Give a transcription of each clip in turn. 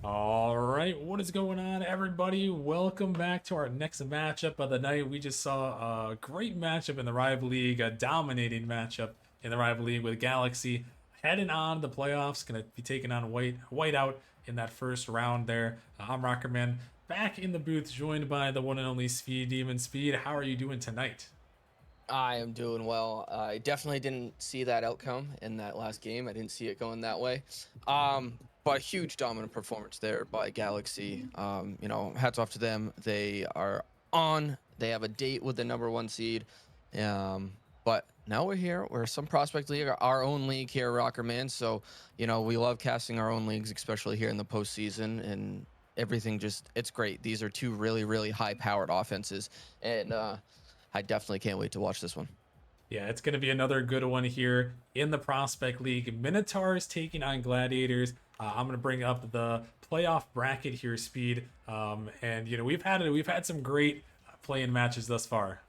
All right, what is going on, everybody? Welcome back to our next matchup of the night. We just saw a great matchup in the Rival League, a dominating matchup in the Rival League with Galaxy heading on the playoffs. Going to be taking on Whiteout in that first round there. I'm Rockerman, back in the booth, joined by the one and only Speed Demon. Speed, how are you doing tonight? I am doing well. I definitely didn't see that outcome in that last game. I didn't see it going that way. But a huge dominant performance there by Galaxy. Hats off to them. They are on. They have a date with the number one seed. But now we're here. We're some prospect league, our own league here, Rocker Man. So, we love casting our own leagues, especially here in the postseason, and everything just it's great. These are two really, really high powered offenses. And I definitely can't wait to watch this one. Yeah, it's going to be another good one here in the Prospect League. Minotaurs taking on Gladiators. I'm going to bring up the playoff bracket here, Speed. And we've had some great playing matches thus far.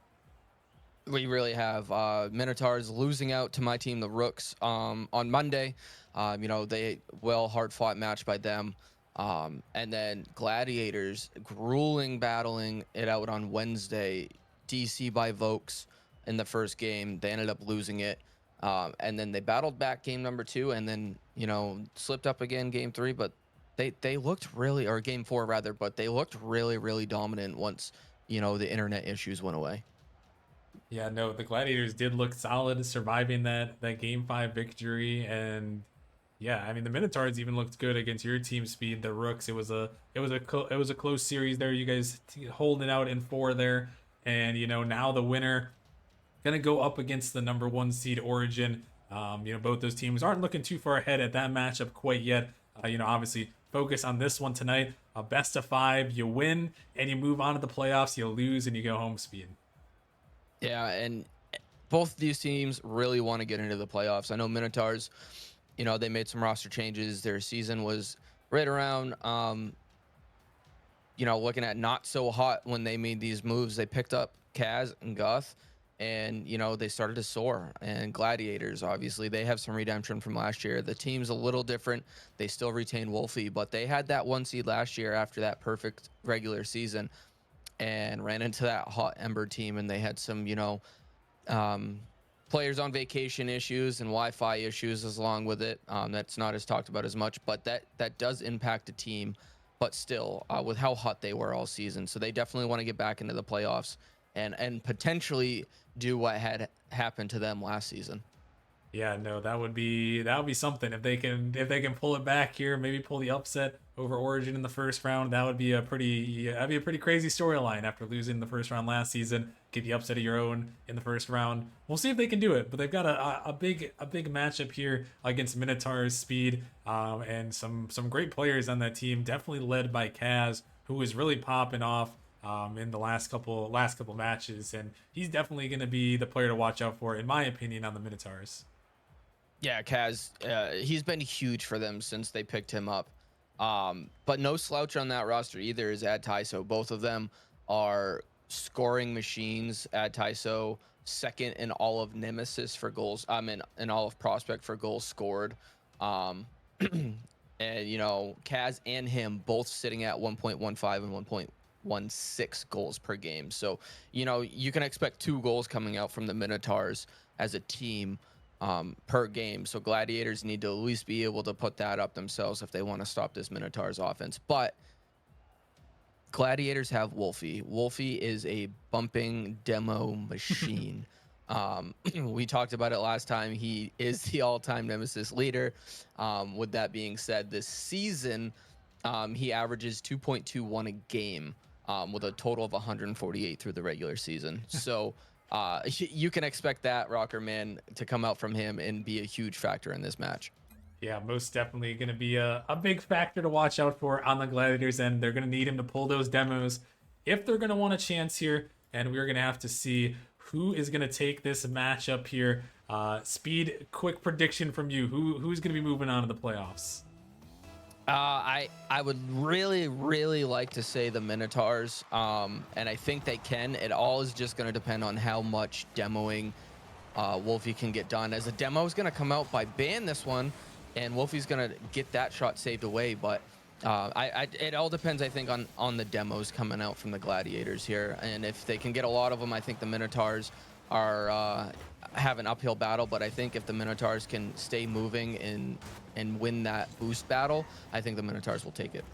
We really have Minotaurs losing out to my team, the Rooks, on Monday. They hard fought match by them. And then Gladiators grueling battling it out on Wednesday. DC by Vokes in the first game. They ended up losing it. And then they battled back game number two and then, slipped up again game three. But they looked really, or game four rather, but they looked really, really dominant once, the internet issues went away. Yeah, no, the Gladiators did look solid, surviving that Game 5 victory, and yeah, I mean the Minotaurs even looked good against your team, Speed. The Rooks, it was a close series there. You guys holding out in four there, and now the winner gonna go up against the number one seed Origin. Both those teams aren't looking too far ahead at that matchup quite yet. Obviously focus on this one tonight. A best of five, you win and you move on to the playoffs. You lose and you go home, Speed. Yeah, and both of these teams really want to get into the playoffs. I know Minotaurs, they made some roster changes. Their season was right around, looking at not so hot when they made these moves. They picked up Kaz and Guth, and they started to soar. And Gladiators, obviously, they have some redemption from last year. The team's a little different. They still retain Wolfey, but they had that one seed last year after that perfect regular season and ran into that hot Ember team, and they had some, um, players on vacation issues and Wi-Fi issues as along with it. That's not as talked about as much, but that does impact a team. But still, with how hot they were all season, so they definitely want to get back into the playoffs and potentially do what had happened to them last season. Yeah, no, that would be something if they can pull it back here, maybe pull the upset over Origin in the first round. That'd be a pretty crazy storyline after losing the first round last season. Get the upset of your own in the first round. We'll see if they can do it, but they've got a big matchup here against Minotaur's Speed, and some great players on that team. Definitely led by Kaz, who is really popping off in the last couple matches, and he's definitely going to be the player to watch out for, in my opinion, on the Minotaurs. Yeah, Kaz, he's been huge for them since they picked him up. But no slouch on that roster either is Adtyso. Both of them are scoring machines. Adtyso second in all of Nemesis for goals. In all of Prospect for goals scored. Um, and Kaz and him both sitting at 1.15 and 1.16 goals per game. So you can expect two goals coming out from the Minotaurs as a team per game. So Gladiators need to at least be able to put that up themselves if they want to stop this Minotaurs offense. But Gladiators have Wolfey. Wolfey is a bumping demo machine. We talked about it last time. He is the all-time Nemesis leader. With that being said, this season he averages 2.21 a game with a total of 148 through the regular season. So you can expect that Rocker Man to come out from him and be a huge factor in this match. Yeah, most definitely going to be a big factor to watch out for on the Gladiators end. They're going to need him to pull those demos if they're going to want a chance here, and we're going to have to see who is going to take this matchup here. Speed, quick prediction from you. Who's going to be moving on to the playoffs? I would really like to say the Minotaurs, and I think they can. It all is just going to depend on how much demoing Wolfie can get done. As a demo is going to come out by ban this one, and Wolfie's going to get that shot saved away. But It all depends, I think, on the demos coming out from the Gladiators here, and if they can get a lot of them, I think the Minotaurs are have an uphill battle. But I think if the Minotaurs can stay moving and win that boost battle, I think the Minotaurs will take it.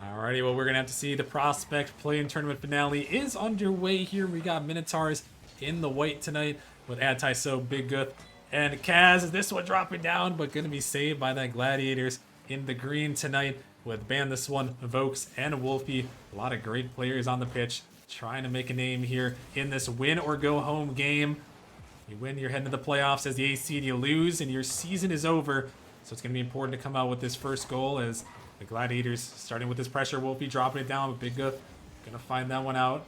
Alrighty, well, we're going to have to see. The Prospect Play-In Tournament finale is underway here. We got Minotaurs in the white tonight with Adtyso, Big Guth, and Kaz. This one dropping down, but going to be saved by that Gladiators in the green tonight with Ban This One, Vokes, and Wolfey. A lot of great players on the pitch trying to make a name here in this win-or-go-home game. You win, you're heading to the playoffs as the A seed. You lose, and your season is over. So it's going to be important to come out with this first goal as the Gladiators starting with this pressure. Wolfey dropping it down, but Big Guth gonna find that one out.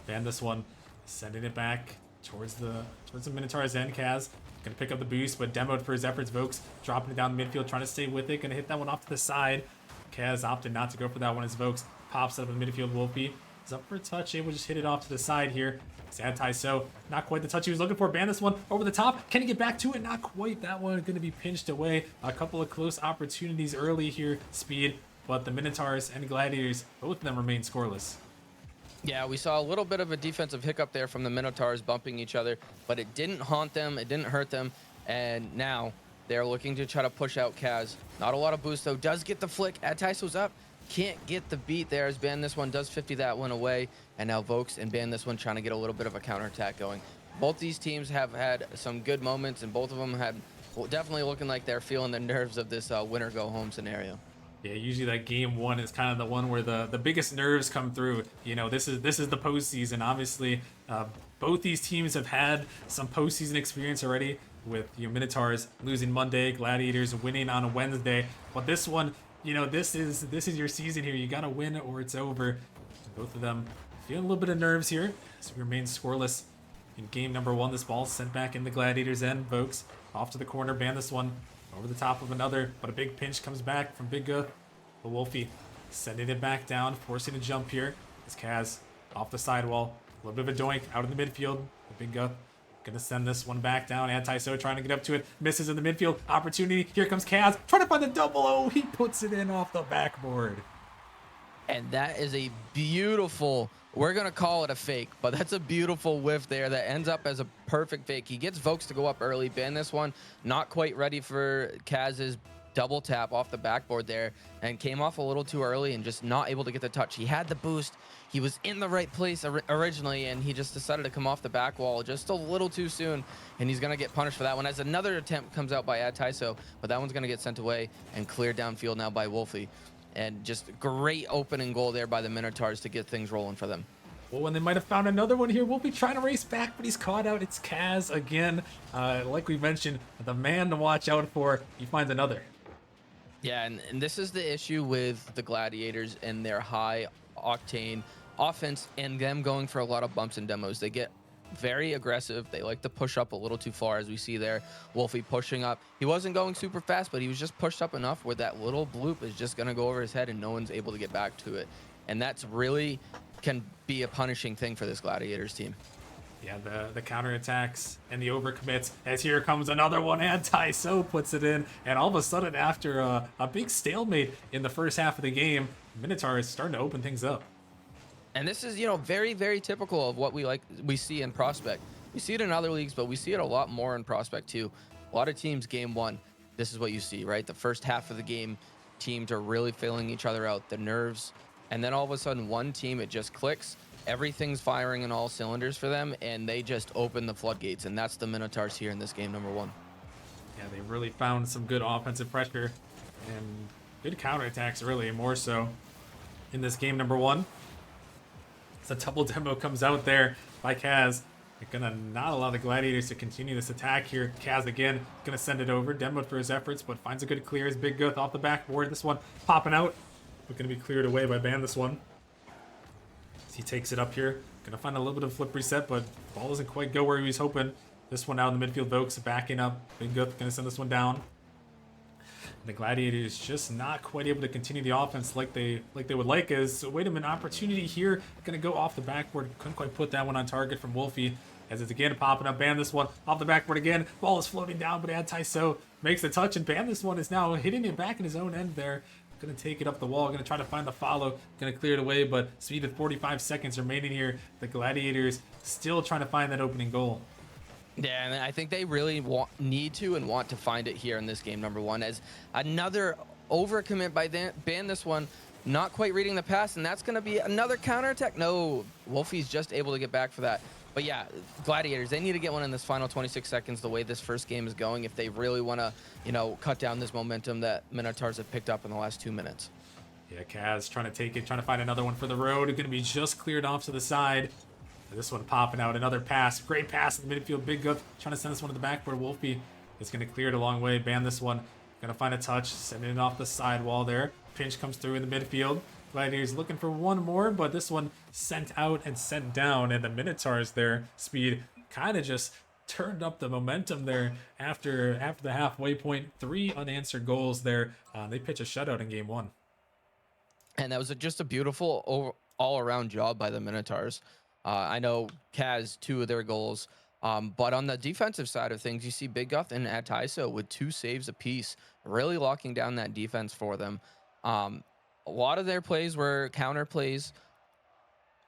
Ban This One, sending it back towards the Minotaurs end. Kaz gonna pick up the boost, but demoed for his efforts. Vokes dropping it down the midfield, trying to stay with it. Gonna hit that one off to the side. Kaz opted not to go for that one as Vokes pops up in the midfield. Wolfey is up for a touch, able to just hit it off to the side here. Adtyso, not quite the touch he was looking for. Ban This One over the top. Can he get back to it? Not quite. That one going to be pinched away. A couple of close opportunities early here, Speed, but the Minotaurs and Gladiators, both of them remain scoreless. Yeah, we saw a little bit of a defensive hiccup there from the Minotaurs bumping each other, but it didn't haunt them, it didn't hurt them, and now they're looking to try to push out Kaz. Not a lot of boost though. Does get the flick. Adtyso's up. Can't get the beat there as Ban This One does 50 that one away, and now Vokes and Ban This One trying to get a little bit of a counterattack going. Both these teams have had some good moments, and both of them had definitely looking like they're feeling the nerves of this winner go home scenario. Yeah, usually that game one is kind of the one where the biggest nerves come through. You know, this is the postseason. Obviously, both these teams have had some postseason experience already with Minotaurs losing Monday, Gladiators winning on a Wednesday. But this one, this is your season here. You got to win or it's over. Both of them feeling a little bit of nerves here. So we remain scoreless in game number one. This ball sent back in the Gladiators' end. Vokes off to the corner. Ban This One over the top of another, but a big pinch comes back from Big Guth. But Wolfey sending it back down, forcing a jump here. As Kaz off the sidewall. A little bit of a doink out in the midfield. Big Guth gonna send this one back down. Adtyso trying to get up to it. Misses in the midfield. Opportunity. Here comes Kaz. Trying to find the double O. He puts it in off the backboard. And that is a beautiful, we're going to call it a fake, but that's a beautiful whiff there that ends up as a perfect fake. He gets Vokes to go up early. Ban This One not quite ready for Kaz's double tap off the backboard there and came off a little too early and just not able to get the touch. He had the boost. He was in the right place originally, and he just decided to come off the back wall just a little too soon, and he's going to get punished for that one as another attempt comes out by Adtyso, but that one's going to get sent away and cleared downfield now by Wolfey. And just great opening goal there by the Minotaurs to get things rolling for them. Well, when they might have found another one here, Wolfey trying to race back, but he's caught out. It's Kaz again. Like we mentioned, the man to watch out for. He finds another. Yeah, and this is the issue with the Gladiators and their high octane offense and them going for a lot of bumps and demos. They get very aggressive. They like to push up a little too far, as we see there. Wolfey pushing up. He wasn't going super fast, but he was just pushed up enough where that little bloop is just going to go over his head and no one's able to get back to it. And that's really can be a punishing thing for this Gladiators team. Yeah, the counterattacks and the overcommits. As here comes another one. Adtyso puts it in. And all of a sudden, after a big stalemate in the first half of the game, Minotaur is starting to open things up. And this is, very, very typical of what we see in Prospect. We see it in other leagues, but we see it a lot more in Prospect too. A lot of teams, game one, this is what you see, right? The first half of the game, teams are really filling each other out, the nerves, and then all of a sudden one team, it just clicks. Everything's firing in all cylinders for them, and they just open the floodgates, and that's the Minotaurs here in this game number one. Yeah, they really found some good offensive pressure and good counterattacks, really, more so in this game number one. So double demo comes out there by Kaz. They're gonna not allow the Gladiators to continue this attack here. Kaz again gonna send it over. Demoed for his efforts, but finds a good clear as Big Guth off the backboard. This one popping out, but gonna be cleared away by Ban This One. He takes it up here. Gonna find a little bit of flip reset, but ball doesn't quite go where he was hoping. This one out in the midfield, Vokes backing up. Big Guth gonna send this one down. The Gladiators just not quite able to continue the offense like they would like. As wait a minute, opportunity here, gonna go off the backboard. Couldn't quite put that one on target from Wolfey. As it's again popping up. Ban This One off the backboard again. Ball is floating down, but Adtyso makes the touch, and Ban This One is now hitting it back in his own end there. Gonna take it up the wall, gonna try to find the follow, gonna clear it away, but speed of 45 seconds remaining here. The Gladiators still trying to find that opening goal. Yeah, and I think they really need to and want to find it here in this game number one, as another overcommit by ban this one, not quite reading the pass, and that's going to be another counterattack. No, Wolfey's just able to get back for that. But yeah, Gladiators, they need to get one in this final 26 seconds the way this first game is going if they really want to, you know, cut down this momentum that Minotaurs have picked up in the last 2 minutes. Yeah, Kaz trying to take it, trying to find another one for the road. Going to be just cleared off to the side. This one popping out, another pass. Great pass in the midfield. Big Guff trying to send this one to the backboard. Wolfey is going to clear it a long way. Ban this one. Going to find a touch. Sending it off the side wall there. Pinch comes through in the midfield. Gladiators looking for one more, but this one sent out and sent down. And the Minotaurs there, speed kind of just turned up the momentum there after the halfway point. 3 unanswered goals there. They pitch a shutout in game 1. And that was just a beautiful all-around job by the Minotaurs. I know Kaz, 2 of their goals. But on the defensive side of things, you see Big Guff and Adtyso with 2 saves apiece, really locking down that defense for them. A lot of their plays were counter plays.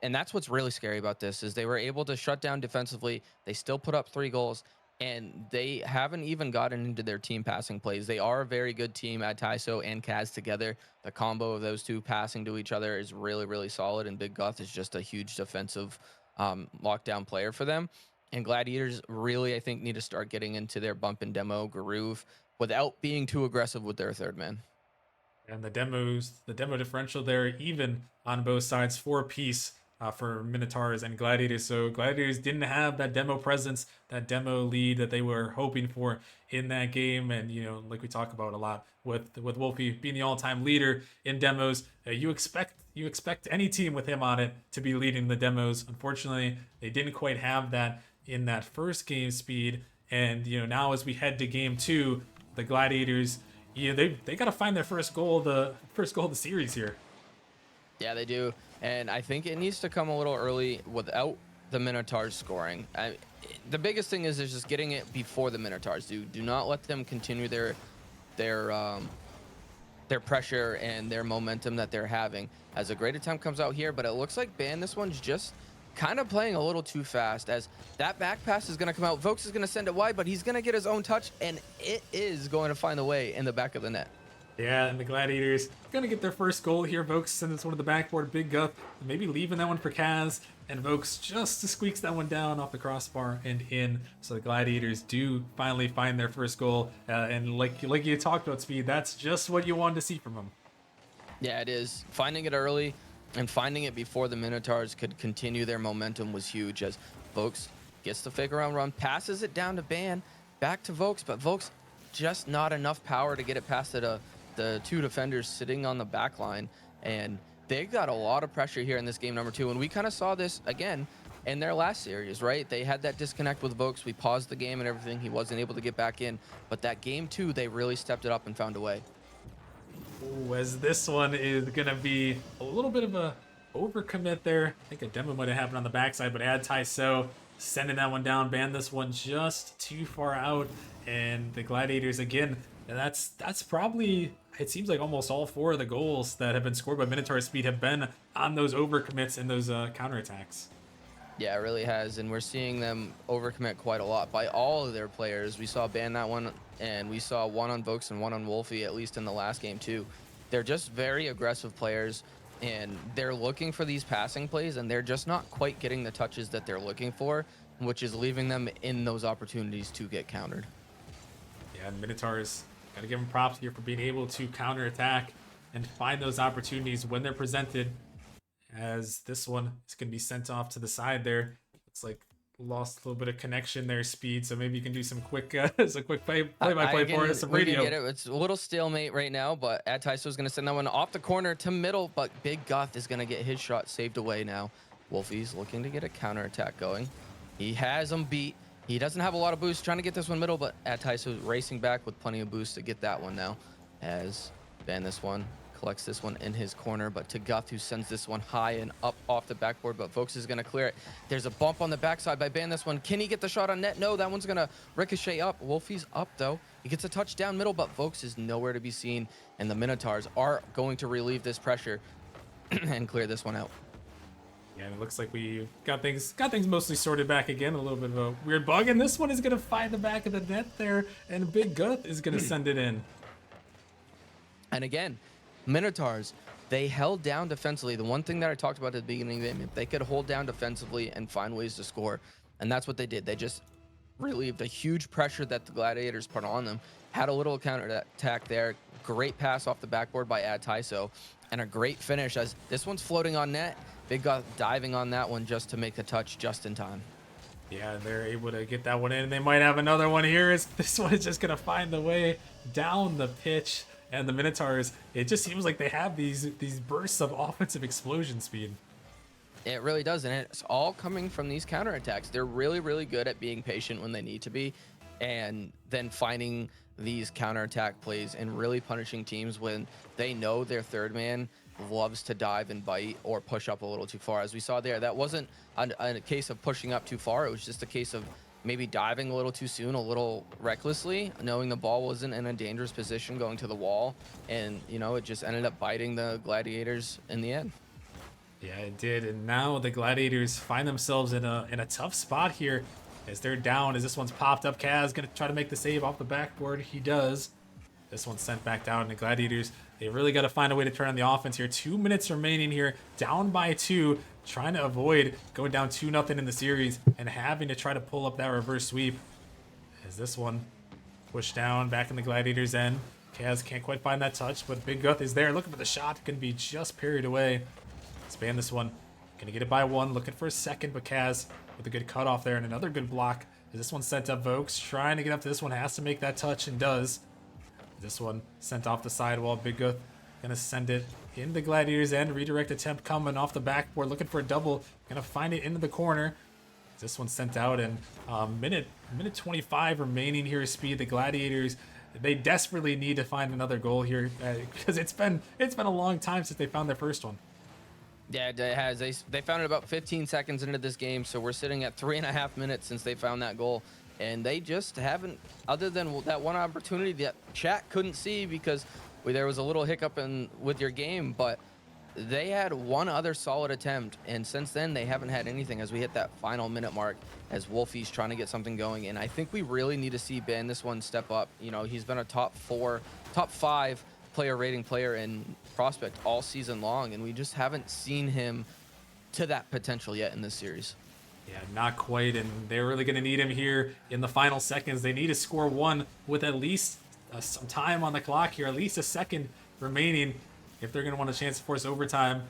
And that's what's really scary about this is they were able to shut down defensively. They still put up 3 goals. And they haven't even gotten into their team passing plays. They are a very good team, Adtyso and Kaz together. The combo of those 2 passing to each other is really, really solid. And Big Guff is just a huge defensive lockdown player for them. And Gladiators really, I think, need to start getting into their bump and demo groove without being too aggressive with their 3rd man. And the demo differential there, even on both sides, 4 apiece. For Minotaurs and Gladiators. So Gladiators didn't have that demo presence, that demo lead that they were hoping for in that game. And, you know, like we talk about a lot with Wolfey being the all-time leader in demos, you expect any team with him on it to be leading the demos. Unfortunately, they didn't quite have that in that first game, speed. And, you know, now as we head to game 2, the Gladiators, you know, they got to find their first goal of the series here. Yeah, they do. And I think it needs to come a little early without the Minotaurs scoring. The biggest thing is just getting it before the Minotaurs do. Do not let them continue their pressure and their momentum that they're having. As a great attempt comes out here, but it looks like Ban this one's just kind of playing a little too fast as that back pass is going to come out. Vokes is going to send it wide, but he's going to get his own touch, and it is going to find a way in the back of the net. Yeah, and the Gladiators gonna get their first goal here. Vokes sends this one to the backboard. Big Guff maybe leaving that one for Kaz, and Vokes just squeaks that one down off the crossbar and in. So the Gladiators do finally find their first goal, and like you talked about, Speed, that's just what you wanted to see from them. Yeah, it is. Finding it early and finding it before the Minotaurs could continue their momentum was huge as Vokes gets the fake around run, passes it down to Ban, back to Vokes, but Vokes just not enough power to get it past the 2 defenders sitting on the back line. And they got a lot of pressure here in this game number 2. And we kind of saw this again in their last series, right? They had that disconnect with Vokes. We paused the game and everything. He wasn't able to get back in. But that game 2, they really stepped it up and found a way. Ooh, as this one is going to be a little bit of a overcommit there. I think a demo might have happened on the backside, but Adtyso sending that one down, banned this one just too far out. And the Gladiators, again, that's probably, it seems like almost all 4 of the goals that have been scored by Minotaur Speed have been on those overcommits and those counterattacks. Yeah, it really has, and we're seeing them overcommit quite a lot by all of their players. We saw Ban that one, and we saw 1 on Vokes and 1 on Wolfey, at least in the last game too. They're just very aggressive players, and they're looking for these passing plays, and they're just not quite getting the touches that they're looking for, which is leaving them in those opportunities to get countered. Yeah, and Minotaurs, gotta give them props here for being able to counterattack and find those opportunities when they're presented. As this one is going to be sent off to the side there. Looks like lost a little bit of connection there, Speed. So maybe you can do some quick play-by-play for us, some radio. Get it. It's a little stalemate right now, but Adtyso is going to send that one off the corner to middle, but Big Guff is going to get his shot saved away now. Wolfey's looking to get a counterattack going. He has him beat. He doesn't have a lot of boost, trying to get this one middle, but Adtyso racing back with plenty of boost to get that one now. As ban this one, collects this one in his corner, but to Guth, who sends this one high and up off the backboard, but Vokes is going to clear it. There's a bump on the backside by Ban this one. Can he get the shot on net? No, that one's going to ricochet up. Wolfey's up, though. He gets a touch down middle, but Vokes is nowhere to be seen, and the Minotaurs are going to relieve this pressure and clear this one out. Yeah, and it looks like we got things mostly sorted back again. A little bit of a weird bug, and this one is gonna find the back of the net there, and Big Guth is gonna send it in. And again, Minotaurs, they held down defensively. The one thing that I talked about at the beginning of the game, if they could hold down defensively and find ways to score, and that's what they did. They just relieved a huge pressure that the Gladiators put on them. Had a little counter attack there. Great pass off the backboard by Adtyso, and a great finish as this one's floating on net. Big Guth diving on that one just to make the touch just in time. Yeah, they're able to get that one in. They might have another one here. This one is just gonna find the way down the pitch. And the Minotaurs, it just seems like they have these bursts of offensive explosion speed. It really does, and it's all coming from these counterattacks. They're really, really good at being patient when they need to be, and then finding these counterattack plays and really punishing teams when they know their third man loves to dive and bite or push up a little too far. As we saw there, that wasn't a case of pushing up too far. It was just a case of maybe diving a little too soon, a little recklessly, knowing the ball wasn't in a dangerous position going to the wall. And, you know, it just ended up biting the Gladiators in the end. Yeah, it did. And now the Gladiators find themselves in a tough spot here as they're down. As this one's popped up, Kaz gonna try to make the save off the backboard. He does. This one's sent back down. And the Gladiators, they really got to find a way to turn on the offense here. 2 minutes remaining here, down by 2, trying to avoid going down 2-0 in the series and having to try to pull up that reverse sweep. As this one pushed down back in the Gladiators' end. Kaz can't quite find that touch, but Big Guth is there looking for the shot. Going to be just parried away. Span this one. Going to get it by 1, looking for a second, but Kaz with a good cutoff there and another good block. As this one sent up, Vokes trying to get up to this one, has to make that touch and does. This one sent off the sidewall. Big Guth gonna send it in the Gladiators' end. Redirect attempt coming off the backboard, looking for a double. Gonna find it into the corner. This one sent out, and minute 25 remaining here. Speed. The Gladiators, they desperately need to find another goal here because it's been a long time since they found their first one. Yeah, it has. They found it about 15 seconds into this game, so we're sitting at 3.5 minutes since they found that goal. And they just haven't, other than that one opportunity that chat couldn't see because there was a little hiccup with your game, but they had one other solid attempt, and since then they haven't had anything as we hit that final minute mark as Wolfey's trying to get something going. And I think we really need to see Ben this one step up. You know, he's been a top 5 player rating player in prospect all season long, and we just haven't seen him to that potential yet in this series. Yeah, not quite, and they're really going to need him here in the final seconds. They need to score one with at least some time on the clock here, at least a second remaining if they're going to want a chance to force overtime.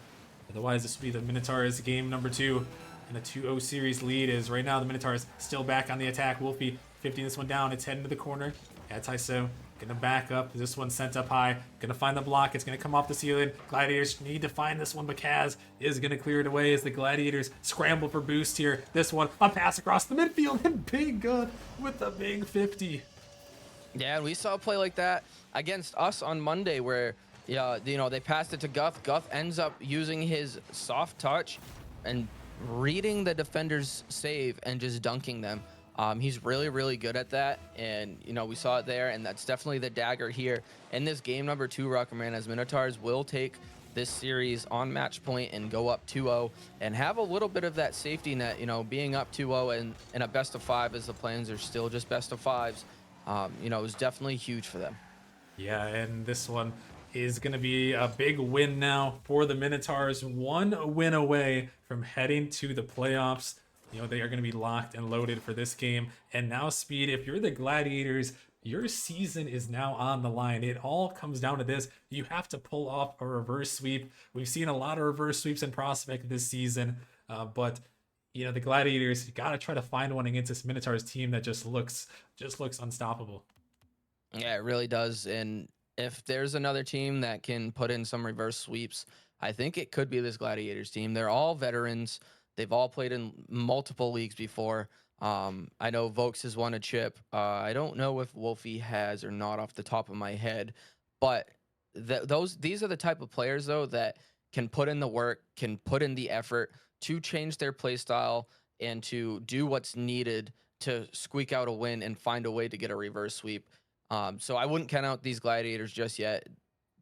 Otherwise, this will be the Minotaurs game number 2 in a 2-0 series lead. Is right now the Minotaurs still back on the attack. Wolfey 50 this one down. It's heading to the corner. Adtyso gonna back up. This one sent up high. Gonna find the block. It's gonna come off the ceiling. Gladiators need to find this one, but Kaz is gonna clear it away as the Gladiators scramble for boost here. This one, a pass across the midfield, and Big Guth with the big 50. Yeah, and we saw a play like that against us on Monday where, yeah, you know, they passed it to Guth. Guth ends up using his soft touch and reading the defender's save and just dunking them. He's really, really good at that, and you know we saw it there, and that's definitely the dagger here in this game number 2. Ruckerman, as Minotaurs will take this series on match point and go up 2-0 and have a little bit of that safety net. You know, being up 2-0 and in a best of 5 as the plans are still just best of 5s. You know, it was definitely huge for them. Yeah, and this one is going to be a big win now for the Minotaurs. 1 win away from heading to the playoffs. You know, they are going to be locked and loaded for this game. And now, Speed, if you're the Gladiators, your season is now on the line. It all comes down to this. You have to pull off a reverse sweep. We've seen a lot of reverse sweeps in Prospect this season. But, you know, the Gladiators, you got to try to find one against this Minotaurs team that just looks unstoppable. Yeah, it really does. And if there's another team that can put in some reverse sweeps, I think it could be this Gladiators team. They're all veterans. They've all played in multiple leagues before. I know Vokes has won a chip. I don't know if Wolfey has or not off the top of my head, but these are the type of players though that can put in the work, can put in the effort to change their play style and to do what's needed to squeak out a win and find a way to get a reverse sweep. So I wouldn't count out these Gladiators just yet.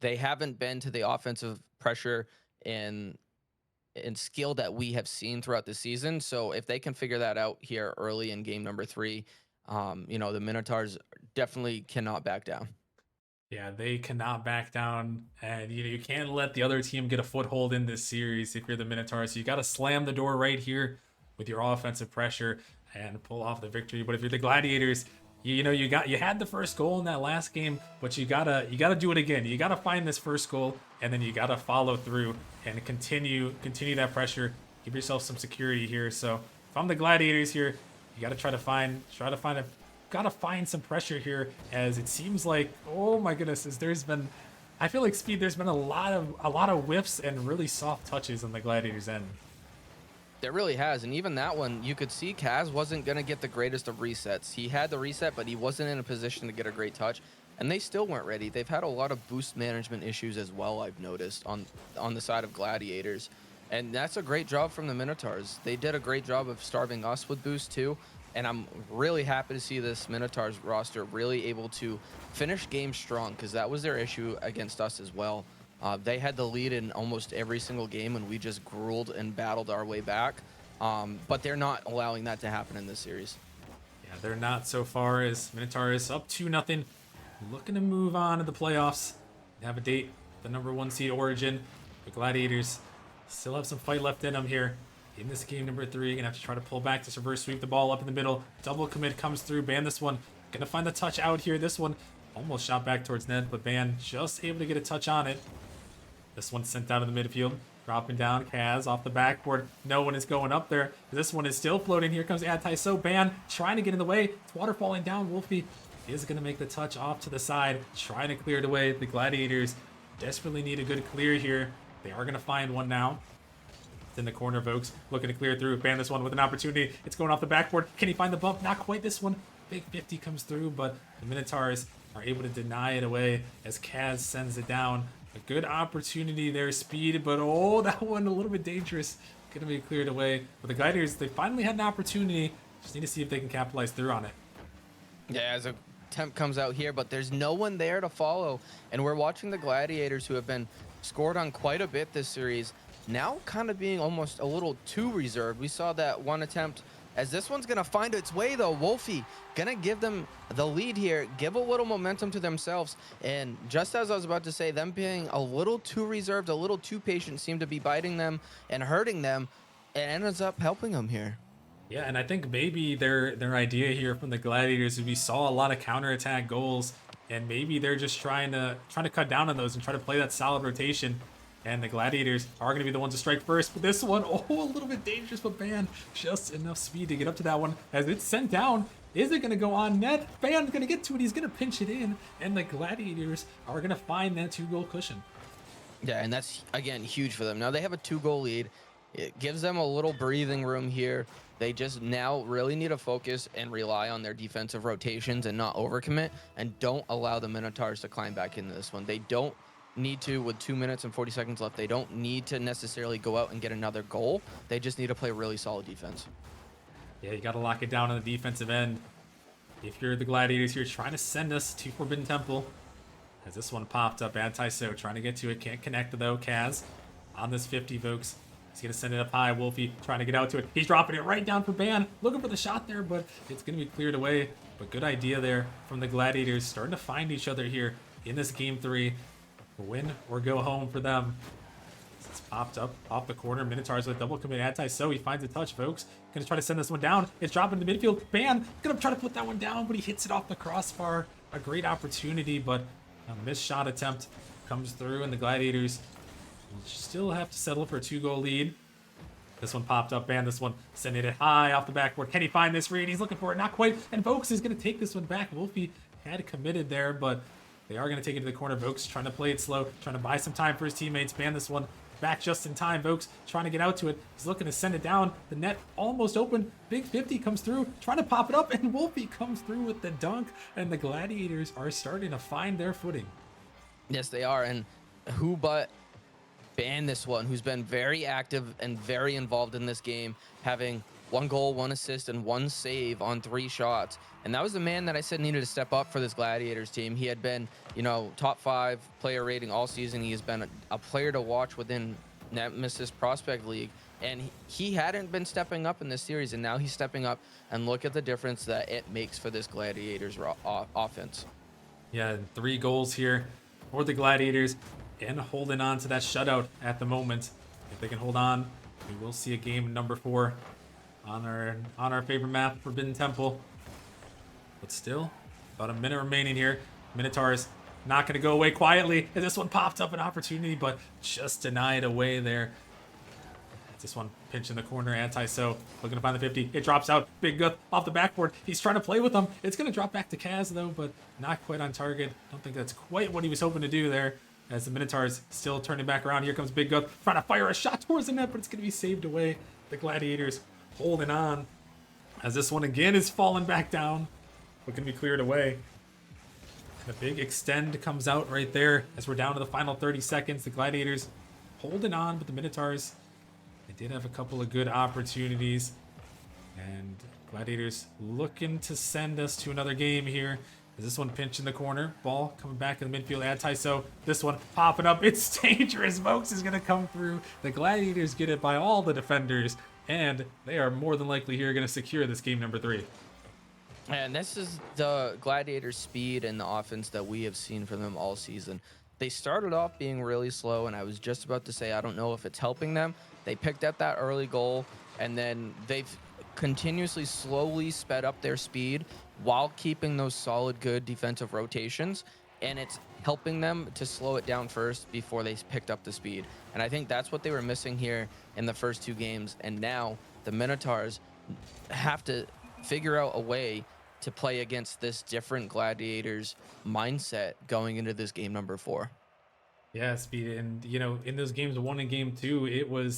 They haven't been to the offensive pressure and skill that we have seen throughout the season. So if they can figure that out here early in game number 3, the Minotaurs definitely cannot back down. Yeah, they cannot back down, and you can't let the other team get a foothold in this series if you're the Minotaurs. So you got to slam the door right here with your offensive pressure and pull off the victory. But if you're the Gladiators, you had the first goal in that last game, but you gotta do it again. You gotta find this first goal, and then you gotta follow through and continue that pressure. Give yourself some security here. So if I'm the Gladiators here, you gotta gotta find some pressure here, as it seems like, oh my goodness, I feel like Speed, there's been a lot of whiffs and really soft touches on the Gladiators end. There really has, and even that one, you could see Kaz wasn't going to get the greatest of resets. He had the reset, but he wasn't in a position to get a great touch, and they still weren't ready. They've had a lot of boost management issues as well, I've noticed, on the side of Gladiators, and that's a great job from the Minotaurs. They did a great job of starving us with boost too, and I'm really happy to see this Minotaurs roster really able to finish games strong, because that was their issue against us as well. They had the lead in almost every single game, and we just grueled and battled our way back. But they're not allowing that to happen in this series. Yeah, they're not so far, as Minotaurs up 2-0, looking to move on to the playoffs. They have a date, the number 1 seed Origin. The Gladiators still have some fight left in them here. In this game number 3, gonna have to try to pull back to reverse sweep the ball up in the middle. Double commit comes through. Ban this one. Gonna find the touch out here. This one almost shot back towards net, but Ban just able to get a touch on it. This one's sent down to the midfield. Dropping down, Kaz off the backboard. No one is going up there. This one is still floating. Here comes Adtyso. Ban trying to get in the way. It's water falling down. Wolfey is going to make the touch off to the side, trying to clear it away. The Gladiators desperately need a good clear here. They are going to find one now. It's in the corner, Vokes looking to clear through. Ban this one with an opportunity. It's going off the backboard. Can he find the bump? Not quite this one. Big 50 comes through, but the Minotaurs are able to deny it away as Kaz sends it down. A good opportunity there, Speed, but oh, that one a little bit dangerous. Gonna be cleared away. But the Gladiators, they finally had an opportunity. Just need to see if they can capitalize through on it. Yeah, as a attempt comes out here, but there's no one there to follow. And we're watching the Gladiators, who have been scored on quite a bit this series, now kind of being almost a little too reserved. We saw that one attempt, as this one's going to find its way though. Wolfey going to give them the lead here, give a little momentum to themselves. And just as I was about to say, them being a little too reserved, a little too patient, seemed to be biting them and hurting them, and ends up helping them here. Yeah, and I think maybe their idea here from the Gladiators is we saw a lot of counterattack goals, and maybe they're just trying to cut down on those and try to play that solid rotation. And the Gladiators are going to be the ones to strike first. But this one, oh, a little bit dangerous, but Ban just enough speed to get up to that one as it's sent down. Is it going to go on net? Ban's going to get to it. He's going to pinch it in. And the Gladiators are going to find that 2-goal cushion. Yeah, and that's, again, huge for them. Now they have a 2-goal lead. It gives them a little breathing room here. They just now really need to focus and rely on their defensive rotations and not overcommit, and don't allow the Minotaurs to climb back into this one. They don't need to, with 2 minutes and 40 seconds left, they don't need to necessarily go out and get another goal. They just need to play really solid defense. Yeah, you got to lock it down on the defensive end. If you're the Gladiators here, trying to send us to Forbidden Temple. As this one popped up, Adtyso trying to get to it, can't connect though. Kaz on this 50, folks. He's going to send it up high. Wolfey trying to get out to it. He's dropping it right down for Ban. Looking for the shot there, but it's going to be cleared away. But good idea there from the Gladiators. Starting to find each other here in this game 3. Win or go home for them. It's popped up off the corner. Minotaurs with double commit. Adtyso, he finds a touch, folks. Gonna try to send this one down. It's dropping to the midfield. Ban gonna try to put that one down, but he hits it off the crossbar. A great opportunity, but a missed shot attempt comes through, and the Gladiators will still have to settle for a 2-goal lead. This one popped up, Ban this one sending it high off the backboard. Can he find this read? He's looking for it, not quite. And Vokes is gonna take this one back. Wolfey had committed there, but they are going to take it to the corner. Vokes trying to play it slow, trying to buy some time for his teammates. Ban this one back just in time. Vokes trying to get out to it. He's looking to send it down. The net almost open. Big 50 comes through, trying to pop it up, and Wolfey comes through with the dunk. And the Gladiators are starting to find their footing. Yes, they are. And who but ban this one, who's been very active and very involved in this game, having 1 goal, 1 assist, and 1 save on 3 shots. And that was the man that I said needed to step up for this Gladiators team. He had been, top 5 player rating all season. He has been a player to watch within Nemesis Prospect League. And he hadn't been stepping up in this series, and now he's stepping up. And look at the difference that it makes for this Gladiators offense. Yeah, 3 goals here for the Gladiators and holding on to that shutout at the moment. If they can hold on, we will see a game number 4 on our favorite map, Forbidden Temple. But still, about a minute remaining here. Minotaurs not going to go away quietly. And this one popped up an opportunity, but just denied away there. This one pinch in the corner, Adtyso looking to find the 50. It drops out. Big Guth off the backboard. He's trying to play with them. It's going to drop back to Kaz though, but not quite on target. Don't think that's quite what he was hoping to do there. As the Minotaurs still turning back around. Here comes Big Guth trying to fire a shot towards the net, but it's going to be saved away. The Gladiators holding on. As this one again is falling back down, but can be cleared away. And a big extend comes out right there as we're down to the final 30 seconds. The Gladiators holding on, but the Minotaurs, they did have a couple of good opportunities. And Gladiators looking to send us to another game here. Is this one pinch in the corner? Ball coming back in the midfield. Adtyso. This one popping up. It's dangerous. Vokes is going to come through. The Gladiators get it by all the defenders. And they are more than likely here going to secure this game number 3. And this is the Gladiators' speed and the offense that we have seen from them all season. They started off being really slow, and I was just about to say, I don't know if it's helping them. They picked up that early goal, and then they've continuously slowly sped up their speed while keeping those solid, good defensive rotations. And it's helping them to slow it down first before they picked up the speed. And I think that's what they were missing here in the first 2 games. And now the Minotaurs have to figure out a way to play against this different Gladiators mindset going into this game number 4. Yeah, speed. And, in those games 1 and game 2,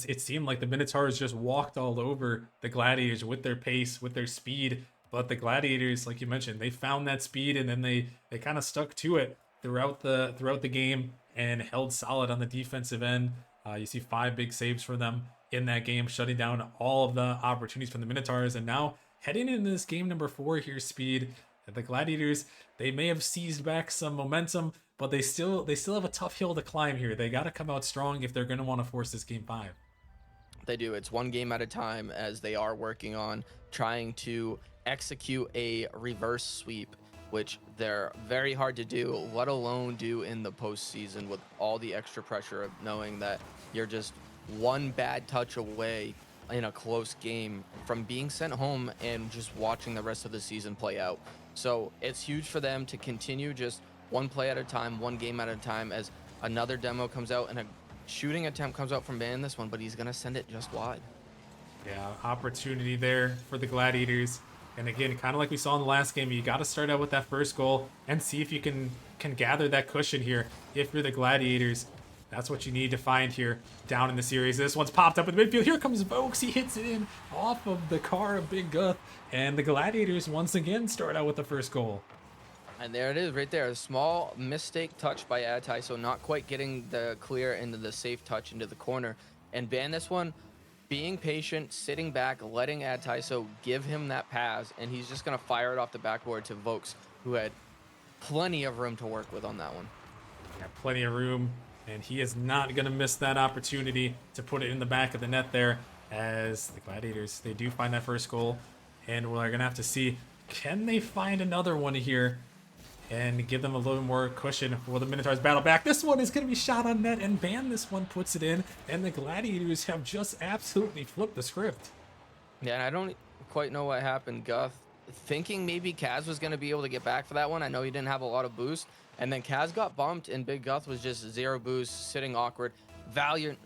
it seemed like the Minotaurs just walked all over the Gladiators with their pace, with their speed. But the Gladiators, like you mentioned, they found that speed and then they kind of stuck to it throughout the game and held solid on the defensive end. You see 5 big saves for them in that game, shutting down all of the opportunities from the Minotaurs. And now heading into this game number 4 here, speed. The Gladiators, they may have seized back some momentum, but they still have a tough hill to climb here. They got to come out strong if they're going to want to force this game 5. They do. It's one game at a time as they are working on trying to execute a reverse sweep, which they're very hard to do, let alone do in the postseason with all the extra pressure of knowing that you're just one bad touch away in a close game from being sent home and just watching the rest of the season play out. So it's huge for them to continue just one play at a time, one game at a time, as another demo comes out and a shooting attempt comes out from Ban this one, but he's going to send it just wide. Yeah, opportunity there for the Gladiators. And again, kind of like we saw in the last game, you got to start out with that first goal and see if you can gather that cushion here. If you're the Gladiators, that's what you need to find here down in the series. This one's popped up in the midfield. Here comes Vokes. He hits it in off of the car of Big Guth. And the Gladiators once again start out with the first goal. And there it is right there. A small mistake touch by Adtyso, not quite getting the clear into the safe touch into the corner. And Ban this one, being patient, sitting back, letting Adtyso give him that pass, and he's just going to fire it off the backboard to Vokes, who had plenty of room to work with on that one. Yeah, plenty of room, and he is not going to miss that opportunity to put it in the back of the net there, as the Gladiators, they do find that first goal, and we're going to have to see, can they find another one here and give them a little more cushion for the Minotaurs battle back. This one is going to be shot on net, and Ban this one puts it in, and the Gladiators have just absolutely flipped the script. Yeah, and I don't quite know what happened. Guth thinking maybe Kaz was going to be able to get back for that one. I know he didn't have a lot of boost, and then Kaz got bumped, and Big Guth was just 0 boost, sitting awkward. Valiant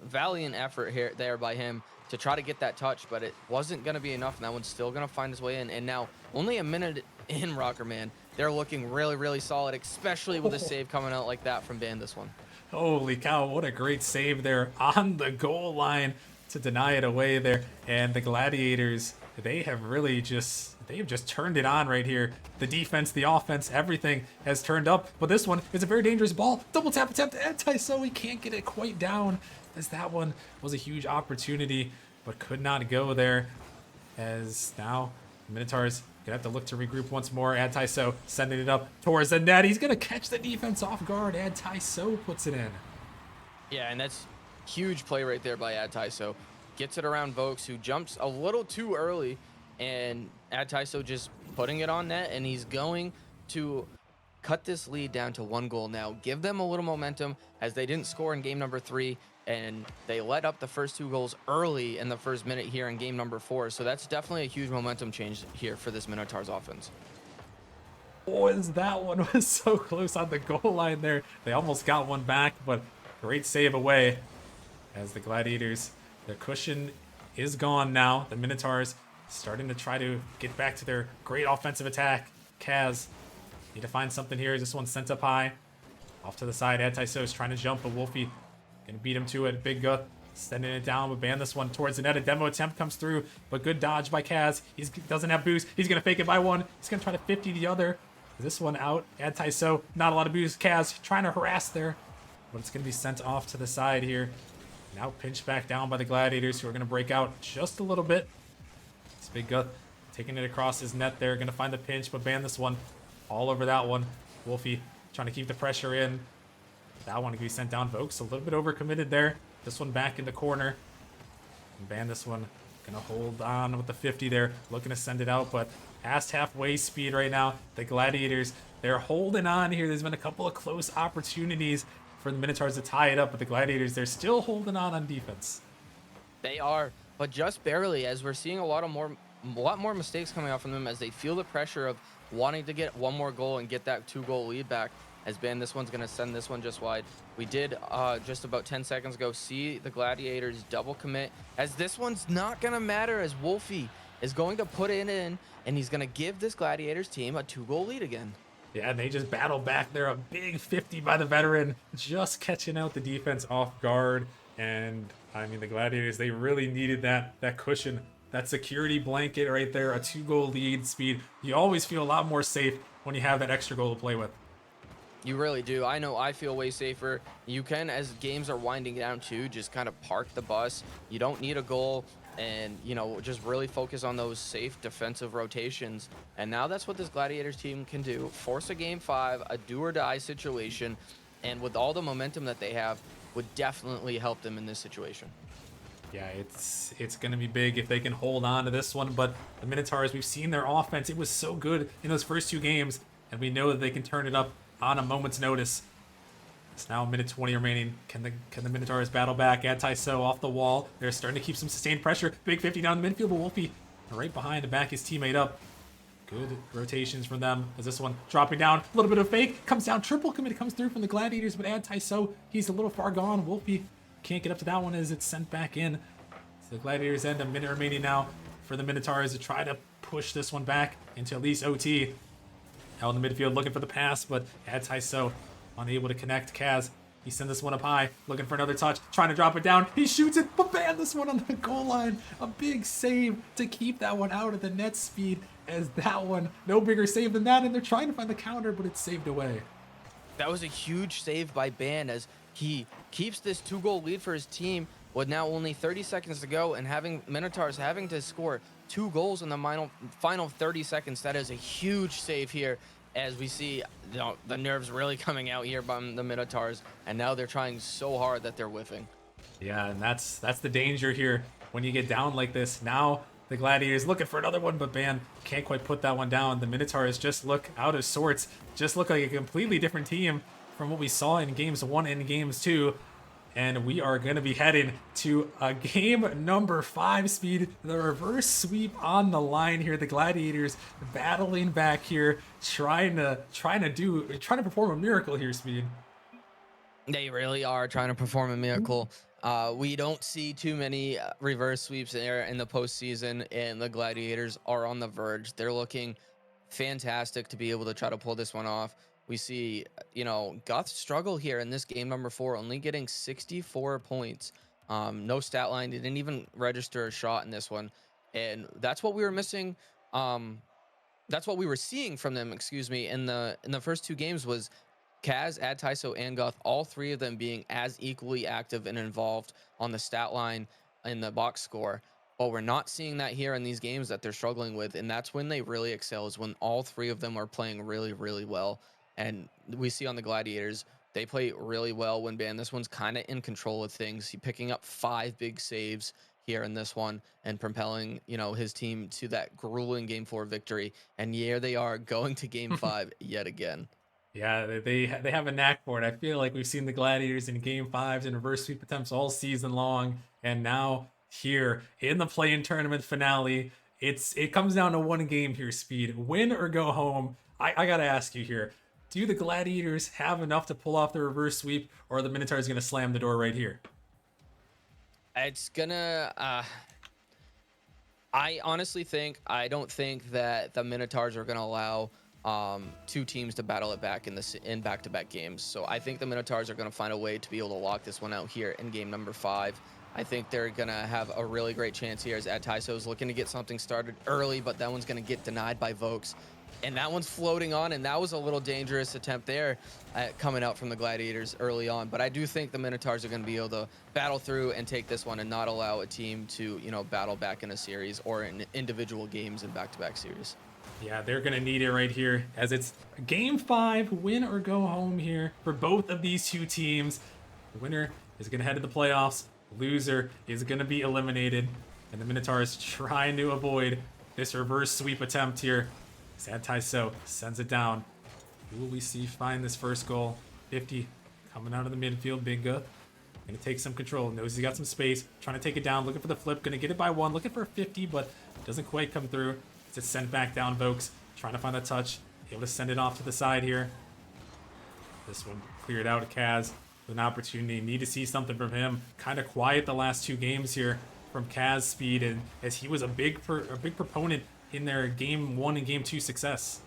effort there by him to try to get that touch, but it wasn't going to be enough, and that one's still going to find its way in. And now, only a minute in, Rocker Man, they're looking really, really solid, especially with a save coming out like that from Ban this one. Holy cow, what a great save there on the goal line to deny it away there. And the Gladiators, they have really just, they've just turned it on right here. The defense, the offense, everything has turned up. But this one is a very dangerous ball. Double tap attempt. Adtyso, he can't get it quite down, as that one was a huge opportunity, but could not go there. As now, Minotaurs gonna have to look to regroup once more. Adtyso sending it up towards the net. He's gonna catch the defense off guard. Adtyso puts it in. Yeah, and that's huge play right there by Adtyso. Gets it around Vokes, who jumps a little too early, and Adtyso just putting it on net, and he's going to cut this lead down to 1 goal now. Give them a little momentum, as they didn't score in game number 3, and they let up the first 2 goals early in the first minute here in game number 4. So that's definitely a huge momentum change here for this Minotaurs offense. Boys, that one was so close on the goal line there. They almost got one back, but great save away as the Gladiators, their cushion is gone now. The Minotaurs starting to try to get back to their great offensive attack. Kaz need to find something here. This one's sent up high. Off to the side, Adtyso is trying to jump, but Wolfey gonna beat him to it. Big Guth sending it down, but ban this one towards the net. A demo attempt comes through, but good dodge by Kaz. He doesn't have boost. He's gonna fake it by one. He's gonna try to 50 the other. This one out. Adtyso, not a lot of boost. Kaz trying to harass there, but it's gonna be sent off to the side here. Now pinched back down by the Gladiators, who are gonna break out just a little bit. It's Big Guth taking it across his net there, gonna find the pinch, but ban this one all over that one. Wolfey trying to keep the pressure in. That one can be sent down. Vokes a little bit overcommitted there. This one back in the corner. And ban this one. Gonna hold on with the 50 there. Looking to send it out, but past halfway speed right now. The Gladiators, they're holding on here. There's been a couple of close opportunities for the Minotaurs to tie it up, but the Gladiators, they're still holding on defense. They are, but just barely, as we're seeing a lot more mistakes coming out from them as they feel the pressure of wanting to get one more goal and get that 2-goal lead back. As Ben, this one's going to send this one just wide. We did just about 10 seconds ago see the Gladiators double commit, as this one's not going to matter, as Wolfey is going to put it in, and he's going to give this Gladiators team a 2-goal lead again. Yeah, and they just battle back there. A big 50 by the veteran, just catching out the defense off guard. And I mean, the Gladiators, they really needed that cushion, that security blanket right there. A 2-goal lead speed. You always feel a lot more safe when you have that extra goal to play with. You really do. I know I feel way safer. You can, as games are winding down too, just kind of park the bus. You don't need a goal, and just really focus on those safe defensive rotations. And now that's what this Gladiators team can do. Force a game 5, a do or die situation, and with all the momentum that they have, would definitely help them in this situation. Yeah, it's going to be big if they can hold on to this one. But the Minotaurs, we've seen their offense. It was so good in those first 2 games, and we know that they can turn it up on a moment's notice. It's now a minute 20 remaining. Can the Minotaurs battle back? Adtyso off the wall. They're starting to keep some sustained pressure. Big 50 down the midfield, but Wolfey right behind to back his teammate up. Good rotations from them. As this one dropping down, a little bit of fake, comes down, triple commit comes through from the Gladiators, but Adtyso, he's a little far gone. Wolfey can't get up to that one as it's sent back in. So the Gladiators end, a minute remaining now for the Minotaurs to try to push this one back into at least OT. Out in the midfield looking for the pass, but Adtyso unable to connect. Kaz, he sends this one up high, looking for another touch, trying to drop it down. He shoots it, but ban this one on the goal line. A big save to keep that one out of the net speed, as that one, no bigger save than that, and they're trying to find the counter, but it's saved away. That was a huge save by Ban, as he keeps this 2-goal lead for his team with now only 30 seconds to go, and having Minotaurs having to score 2 goals in the final 30 seconds. That is a huge save here, as we see the nerves really coming out here by the Minotaurs, and now they're trying so hard that they're whiffing. Yeah, and that's the danger here when you get down like this. Now the Gladiators looking for another one, but Ban can't quite put that one down. The Minotaurs just look out of sorts, just look like a completely different team from what we saw in games 1 and games 2. And we are going to be heading to a game number 5, Speed. The reverse sweep on the line here. The Gladiators battling back here, trying to perform a miracle here, Speed. They really are trying to perform a miracle. We don't see too many reverse sweeps there in the postseason, and the Gladiators are on the verge. They're looking fantastic to be able to try to pull this one off. We see, Guth struggle here in this game number 4, only getting 64 points. No stat line. He didn't even register a shot in this one. And that's what we were missing that's what we were seeing from them, excuse me, in the first two games was Kaz, Adtyso, and Goth, all three of them being as equally active and involved on the stat line in the box score. But we're not seeing that here in these games that they're struggling with, and that's when they really excel, is when all three of them are playing really, really well. And we see on the Gladiators, they play really well when Ban. This one's kind of in control of things. He picking up 5 big saves here in this one and propelling, his team to that grueling game 4 victory. And here they are going to game 5 yet again. Yeah, they have a knack for it. I feel like we've seen the Gladiators in game fives and reverse sweep attempts all season long, and now here in the play-in tournament finale, it comes down to one game here, Speed. Win or go home. I gotta ask you here. Do the Gladiators have enough to pull off the reverse sweep, or are the Minotaurs gonna slam the door right here? It's gonna. I don't think that the Minotaurs are gonna allow two teams to battle it back in back-to-back games. So I think the Minotaurs are gonna find a way to be able to lock this one out here in game number 5. I think they're gonna have a really great chance here as Adtyso is looking to get something started early, but that one's gonna get denied by Vokes. And that one's floating on, and that was a little dangerous attempt there coming out from the Gladiators early on. But I do think the Minotaurs are going to be able to battle through and take this one and not allow a team to, battle back in a series or in individual games in back-to-back series. Yeah, they're going to need it right here, as it's game 5, win or go home here for both of these two teams. The winner is going to head to the playoffs. Loser is going to be eliminated. And the Minotaurs trying to avoid this reverse sweep attempt here. Adtyso sends it down. Who will we see find this first goal? 50 coming out of the midfield. Big Guth gonna take some control. Knows he's got some space. Trying to take it down. Looking for the flip. Gonna get it by 1. Looking for a 50, but doesn't quite come through. It's sent back down. Vokes trying to find the touch. Able to send it off to the side here. This one cleared out. Kaz with an opportunity. Need to see something from him. Kind of quiet the last 2 games here from Kaz Speed, and as he was a big proponent in their game 1 and game 2 success.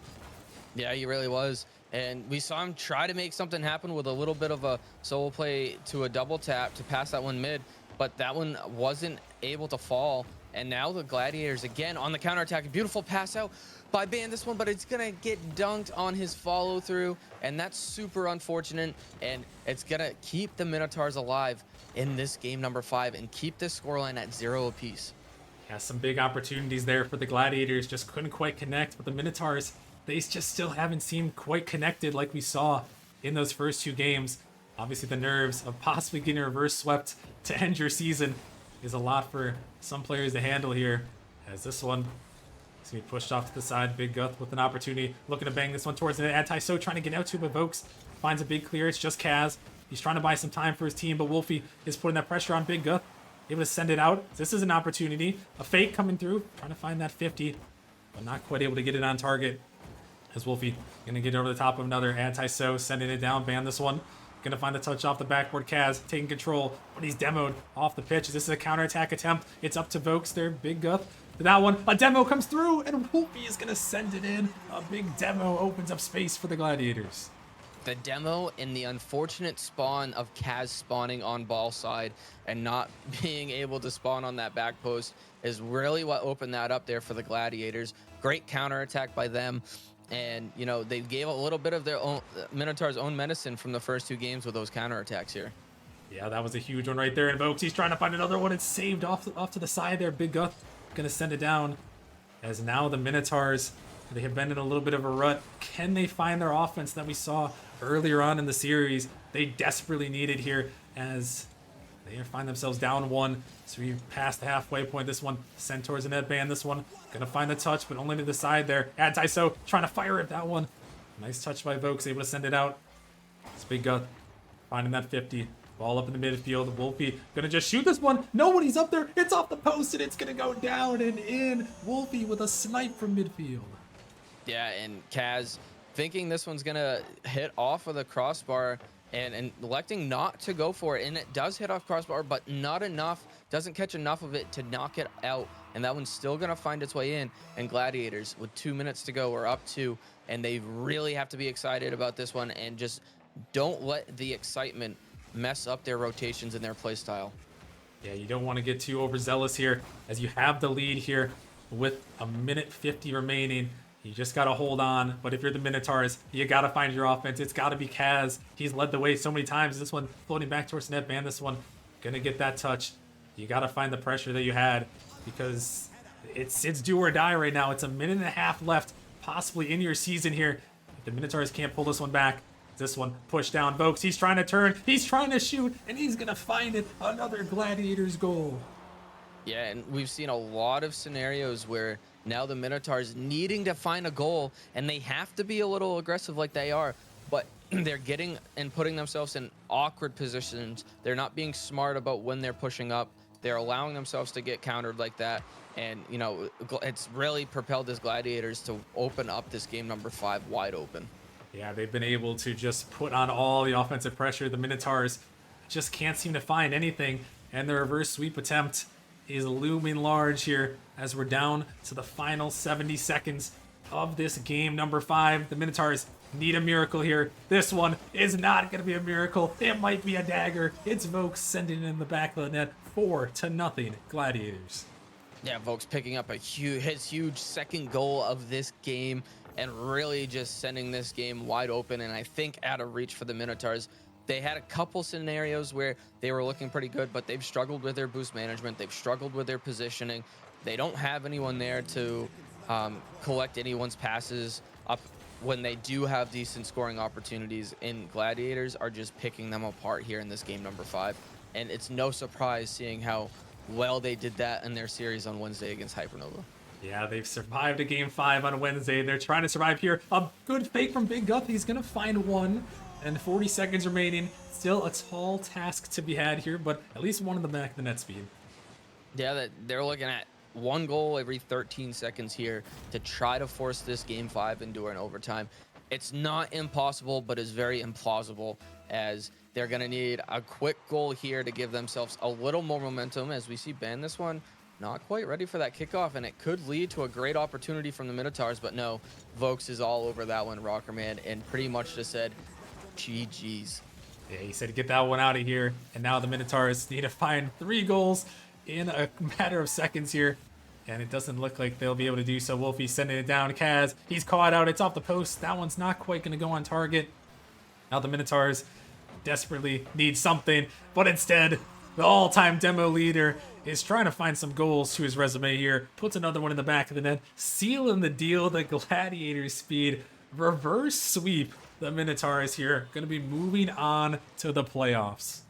Yeah, he really was. And we saw him try to make something happen with a little bit of a solo play to a double tap to pass that one mid, but that one wasn't able to fall. And now the Gladiators again on the counterattack. Beautiful pass out by Ban this one, but it's going to get dunked on his follow through. And that's super unfortunate. And it's going to keep the Minotaurs alive in this game number 5 and keep this scoreline at 0 apiece. Yeah, some big opportunities there for the Gladiators. Just couldn't quite connect. But the Minotaurs, they just still haven't seemed quite connected like we saw in those first 2 games. Obviously, the nerves of possibly getting reverse swept to end your season is a lot for some players to handle here. As this one is going to be pushed off to the side. Big Guth with an opportunity. Looking to bang this one towards the Adtyso, trying to get out to, but Vokes finds a big clear. It's just Kaz. He's trying to buy some time for his team, but Wolfey is putting that pressure on Big Guth. Able to send it out. This is an opportunity. A fake coming through. Trying to find that 50. But not quite able to get it on target. As Wolfey going to get over the top of another Adtyso. Sending it down. Ban this one. Going to find the touch off the backboard. Kaz taking control. But he's demoed off the pitch. This is a counterattack attempt. It's up to Vokes there. Big Guth. That one. A demo comes through. And Wolfey is going to send it in. A big demo opens up space for the Gladiators. The demo and the unfortunate spawn of Kaz spawning on ball side and not being able to spawn on that back post is really what opened that up there for the Gladiators. Great counterattack by them. And, they gave a little bit of their own Minotaur's own medicine from the first 2 games with those counterattacks here. Yeah, that was a huge one right there. And Vokes, he's trying to find another one. It's saved off to the side there. Big Guth going to send it down. As now the Minotaurs, they have been in a little bit of a rut. Can they find their offense that we saw earlier on in the series? They desperately needed here as they find themselves down 1. So we passed the halfway point. This one sent towards the net ban. This one gonna find the touch, but only to the side there. Adtyso trying to fire at that one. Nice touch by Vokes, able to send it out. It's Big Guth finding that 50. Ball up in the midfield. Wolfey gonna just shoot this one. Nobody's up there. It's off the post and it's gonna go down and in. Wolfey with a snipe from midfield. Yeah, and Kaz thinking this one's gonna hit off of the crossbar and electing not to go for it. And it does hit off crossbar, but not enough, doesn't catch enough of it to knock it out. And that one's still gonna find its way in. And Gladiators, with 2 minutes to go, are up 2, and they really have to be excited about this one and just don't let the excitement mess up their rotations and their play style. Yeah, you don't want to get too overzealous here as you have the lead here with a minute 50 remaining. You just got to hold on. But if you're the Minotaurs, you got to find your offense. It's got to be Kaz. He's led the way so many times. This one floating back towards net, man. This one going to get that touch. You got to find the pressure that you had because it's do or die right now. It's a minute and a half left, possibly in your season here. If the Minotaurs can't pull this one back, this one pushed down Vokes. He's trying to turn. He's trying to shoot, and he's going to find it. Another Gladiators goal. Yeah, and we've seen a lot of scenarios where now the Minotaurs needing to find a goal, and they have to be a little aggressive like they are, but they're getting and putting themselves in awkward positions. They're not being smart about when they're pushing up. They're allowing themselves to get countered like that. And, you know, it's really propelled this Gladiators to open up this game number 5 wide open. Yeah, they've been able to just put on all the offensive pressure. The Minotaurs just can't seem to find anything, and the reverse sweep attempt is looming large here as we're down to the final 70 seconds of this game number 5. The Minotaurs need a miracle here. This one is not going to be a miracle. It might be a dagger. It's Vokes sending it in the back of the net. 4-0 Gladiators. Yeah, Vokes picking up his huge second goal of this game and really just sending this game wide open and I think out of reach for the Minotaurs. They had a couple scenarios where they were looking pretty good, but they've struggled with their boost management. They've struggled with their positioning. They don't have anyone there to collect anyone's passes up when they do have decent scoring opportunities. And Gladiators are just picking them apart here in this game number 5. And it's no surprise seeing how well they did that in their series on Wednesday against Hypernova. Yeah, they've survived a game 5 on Wednesday. They're trying to survive here. A good fake from Big Guth. He's going to find one. And 40 seconds remaining. Still a tall task to be had here, but at least one in the back of the net speed. Yeah, they're looking at one goal every 13 seconds here to try to force this game 5 into an overtime. It's not impossible, but it's very implausible as they're going to need a quick goal here to give themselves a little more momentum as we see Ben this one not quite ready for that kickoff, and it could lead to a great opportunity from the Minotaurs, but no, Vokes is all over that one, Rockerman, and pretty much just said, GG's. Yeah, he said get that one out of here. And now the Minotaurs need to find 3 goals in a matter of seconds here. And it doesn't look like they'll be able to do so. Wolfey sending it down. Kaz, he's caught out. It's off the post. That one's not quite going to go on target. Now the Minotaurs desperately need something. But instead, the all-time demo leader is trying to find some goals to his resume here. Puts another one in the back of the net. Sealing the deal. The Gladiator speed. Reverse sweep. The Minotaurs here going to be moving on to the playoffs.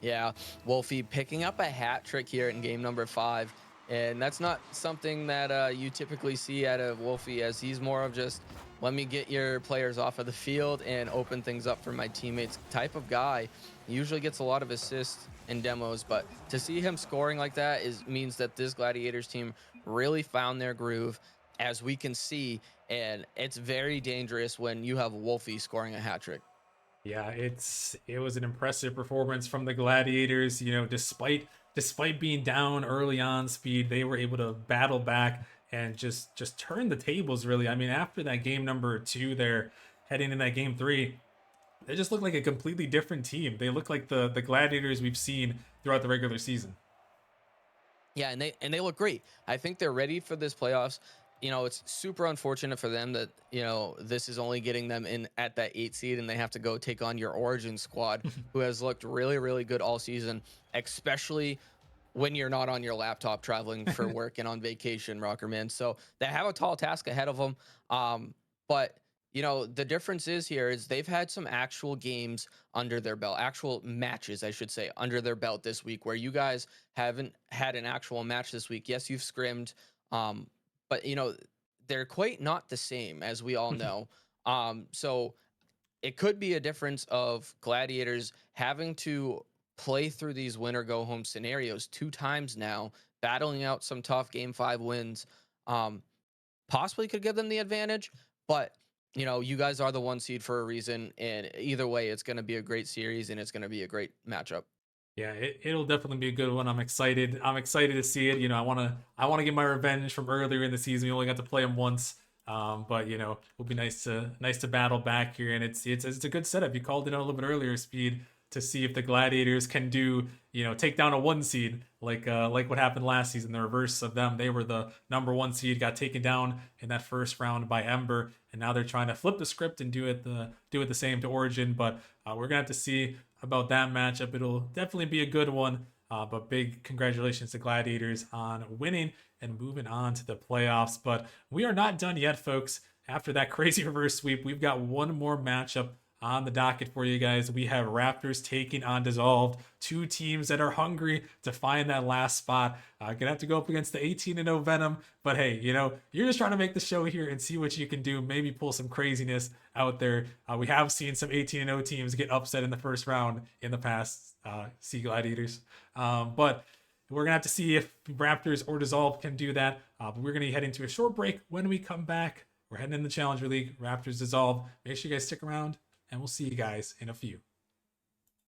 Yeah, Wolfey picking up a hat trick here in game number 5. And that's not something that you typically see out of Wolfey, as he's more of just, let me get your players off of the field and open things up for my teammates type of guy. He usually gets a lot of assists in demos, but to see him scoring like that means that this Gladiators team really found their groove, as we can see, and it's very dangerous when you have Wolfey scoring a hat trick. Yeah, it was an impressive performance from the Gladiators. You know, despite being down early on speed, they were able to battle back and just turn the tables, really. I mean, after that game number 2 there, heading in that game 3, they just look like a completely different team. They look like the Gladiators we've seen throughout the regular season. Yeah, and they look great. I think they're ready for this playoffs. You know, it's super unfortunate for them that, you know, this is only getting them in at that 8 seed and they have to go take on your Origin squad, who has looked really, really good all season, especially when you're not on your laptop traveling for work and on vacation, Rockerman. So they have a tall task ahead of them. But, you know, the difference is here is they've had some actual games under their belt, actual matches, I should say, under their belt this week, where you guys haven't had an actual match this week. Yes, you've scrimmed. But you know, they're quite not the same, as we all know. So it could be a difference of Gladiators having to play through these win or go home scenarios 2 times now, battling out some tough game 5 wins. Possibly could give them the advantage, but you know, you guys are the 1 seed for a reason, and either way, it's going to be a great series and it's going to be a great matchup. Yeah, it'll definitely be a good one. I'm excited. I'm excited to see it. You know, I wanna get my revenge from earlier in the season. We only got to play them once, but you know, it'll be nice to battle back here. And it's a good setup. You called it out a little bit earlier, Speed. to see if the Gladiators can do, take down a 1 seed like what happened last season. The reverse of them, they were the number 1 seed, got taken down in that first round by Ember, and now they're trying to flip the script and do it the same to Origin. But we're gonna have to see about that matchup. It'll definitely be a good one. But big congratulations to Gladiators on winning and moving on to the playoffs. But we are not done yet, folks. After that crazy reverse sweep, we've got one more matchup on the docket for you guys. We have Raptors taking on Dissolved, two teams that are hungry to find that last spot. Gonna have to go up against the 18-0 Venom, but hey, you're just trying to make the show here and see what you can do. Maybe pull some craziness out there. We have seen some 18-0 teams get upset in the first round in the past. Sea Gladiators, but we're gonna have to see if Raptors or Dissolved can do that. But we're gonna head into a short break. When we come back, we're heading in the Challenger League. Raptors Dissolved. Make sure you guys stick around, and we'll see you guys in a few.